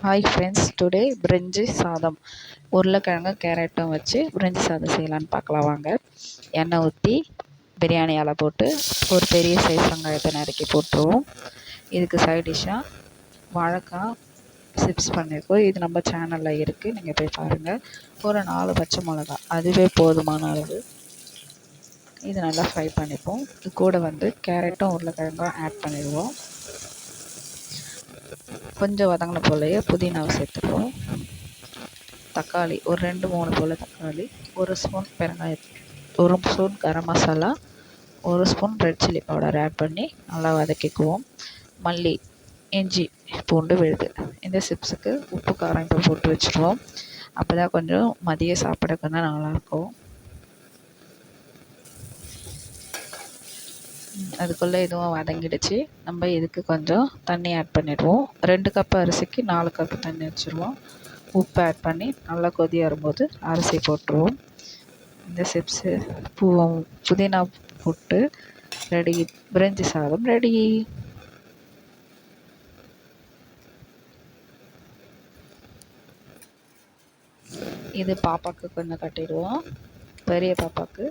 Hi friends, today பிரிஞ்சி சாதம் உருளைக்கிழங்கும் கேரட்டும் வச்சு பிரிஞ்சி சாதம் செய்யலான்னு பார்க்கலாம் வாங்க. எண்ணெய் ஊற்றி பிரியாணி இலை போட்டு ஒரு பெரிய சைஸ் வெங்காயத்தை நறுக்கி போட்டுருவோம். இதுக்கு சைட் டிஷ்ஷாக வாழைக்காய் சிப்ஸ் பண்ணியிருக்கோம். இது நம்ம சேனலில் இருக்குது, நீங்கள் போய் பாருங்கள். ஒரு 4 பச்சை மிளகா, அதுவே போதுமான அளவு. இது நல்லா ஃப்ரை பண்ணிப்போம். இது கூட கேரட்டும் உருளைக்கிழங்கும் ஆட் பண்ணிடுவோம். கொஞ்சம் வதங்கின போலயே புதினாவை சேர்த்துக்குவோம். தக்காளி ஒரு 2-3 போல் தக்காளி, 1 ஸ்பூன் பெருங்காயம், 1 spoon garam masala, 1 spoon red chilli powder add பண்ணி நல்லா வதக்கிக்குவோம். மல்லி, இஞ்சி பூண்டு விழுது. இந்த சிப்ஸுக்கு உப்பு காரம் இப்போ போட்டு வச்சுருவோம். அப்போ தான் கொஞ்சம் மதியம் சாப்பிட கொஞ்சம் நல்லாயிருக்கும். அதுக்குள்ளே இதுவும் வதங்கிடுச்சு. நம்ம இதுக்கு கொஞ்சம் தண்ணி ஆட் பண்ணிடுவோம். 2 கப் அரிசிக்கு 4 கப் தண்ணி வச்சுருவோம். உப்பு ஆட் பண்ணி நல்லா கொதி வரும்போது அரிசி போட்டுருவோம். இந்த சிப்ஸு புதினா போட்டு ரெடி, பிரிஞ்சி சாதம் ரெடி. இது பாப்பாவுக்கு கொஞ்சம் கட்டிடுவோம், பெரிய பாப்பாவுக்கு.